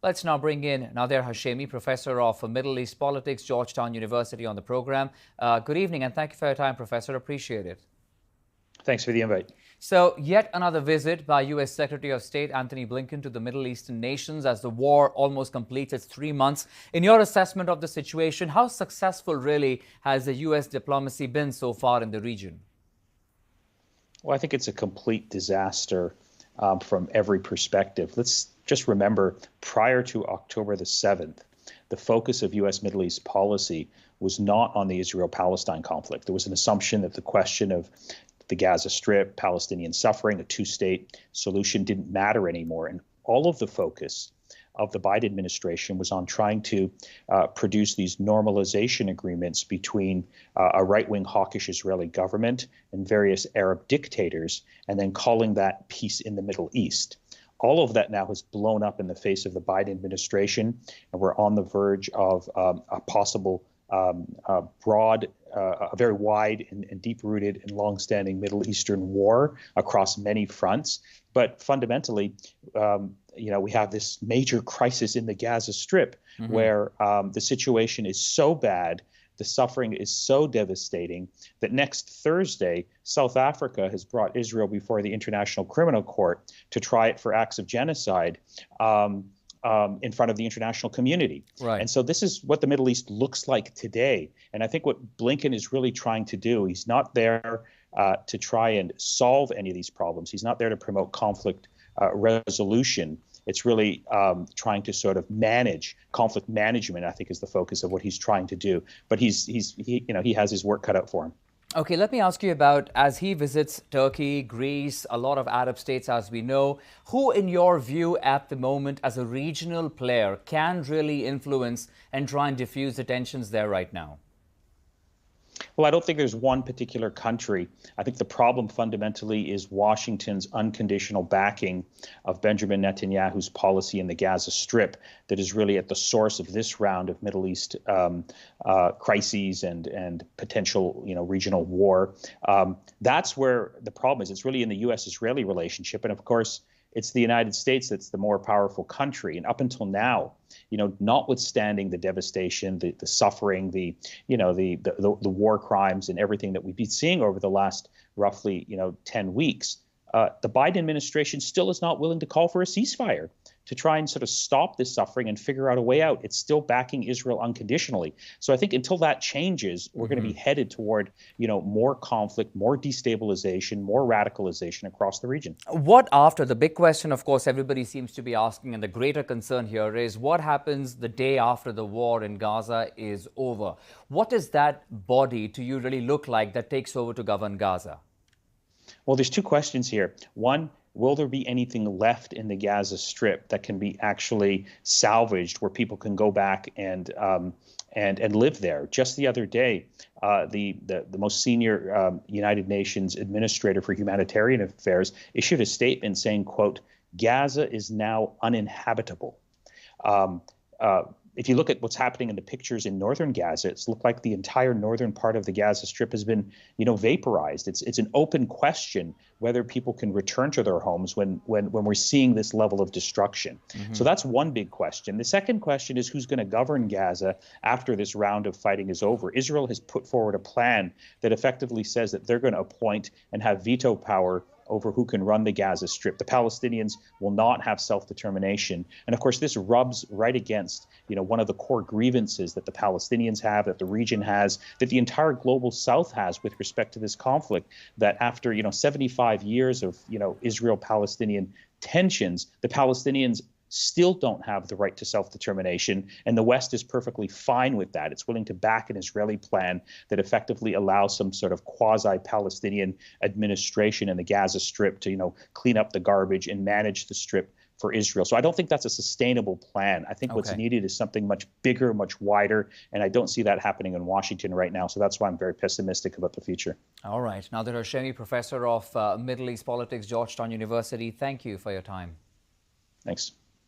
Let's now bring in Nader Hashemi, Professor of Middle East Politics, Georgetown University, on the program. Good evening, and thank you for your time, Professor. Appreciate it. Thanks for the invite. So, yet another visit by U.S. Secretary of State Antony Blinken to the Middle Eastern nations as the war almost completes its 3 months. In your assessment of the situation, how successful really has the U.S. diplomacy been so far in the region? Well, I think it's a complete disaster from every perspective. Let's just remember, prior to October the 7th, the focus of U.S. Middle East policy was not on the Israel-Palestine conflict. There was an assumption that the question of the Gaza Strip, Palestinian suffering, a two-state solution didn't matter anymore. And all of the focus of the Biden administration was on trying to produce these normalization agreements between a right-wing hawkish Israeli government and various Arab dictators, and then calling that peace in the Middle East. All of that now has blown up in the face of the Biden administration, and we're on the verge of a possible a very wide and deep-rooted and long-standing Middle Eastern war across many fronts. But fundamentally, we have this major crisis in the Gaza Strip, where the situation is so bad, the suffering is so devastating, that next Thursday, South Africa has brought Israel before the International Criminal Court to try it for acts of genocide. In front of the international community. Right. And so this is what the Middle East looks like today. And I think what Blinken is really trying to do, he's not there to try and solve any of these problems. He's not there to promote conflict resolution. It's really trying to sort of manage conflict management, I think, is the focus of what he's trying to do. But he has his work cut out for him. Okay, let me ask you about, as he visits Turkey, Greece, a lot of Arab states, as we know, who, in your view at the moment, as a regional player, can really influence and try and diffuse the tensions there right now? Well, I don't think there's one particular country. I think the problem fundamentally is Washington's unconditional backing of Benjamin Netanyahu's policy in the Gaza Strip that is really at the source of this round of Middle East crises and potential, regional war. That's where the problem is. It's really in the U.S.-Israeli relationship. And of course, it's the United States that's the more powerful country. And up until now, notwithstanding the devastation, the suffering, the war crimes and everything that we've been seeing over the last roughly, 10 weeks, the Biden administration still is not willing to call for a ceasefire to try and sort of stop this suffering and figure out a way out. It's still backing Israel unconditionally. So I think until that changes, we're going to be headed toward, more conflict, more destabilization, more radicalization across the region. What after? The big question, of course, everybody seems to be asking, and the greater concern here is what happens the day after the war in Gaza is over? What does that body to you really look like that takes over to govern Gaza? Well, there's two questions here. One, will there be anything left in the Gaza Strip that can be actually salvaged, where people can go back and live there? Just the other day, the most senior United Nations administrator for humanitarian affairs issued a statement saying, quote, "Gaza is now uninhabitable." If you look at what's happening in the pictures in northern Gaza, it's looked like the entire northern part of the Gaza Strip has been, vaporized. It's an open question whether people can return to their homes when we're seeing this level of destruction. So that's one big question. The second question is who's going to govern Gaza after this round of fighting is over. Israel has put forward a plan that effectively says that they're going to appoint and have veto power over who can run the Gaza Strip. The Palestinians will not have self-determination. And of course, this rubs right against, one of the core grievances that the Palestinians have, that the region has, that the entire global South has with respect to this conflict, that after, 75 years of, Israel-Palestinian tensions, the Palestinians still don't have the right to self-determination, and the West is perfectly fine with that. It's willing to back an Israeli plan that effectively allows some sort of quasi-Palestinian administration in the Gaza Strip to, clean up the garbage and manage the Strip for Israel. So I don't think that's a sustainable plan. I think what's needed is something much bigger, much wider, and I don't see that happening in Washington right now. So that's why I'm very pessimistic about the future. All right. Nader Hashemi, Professor of Middle East Politics, Georgetown University, thank you for your time. Thanks.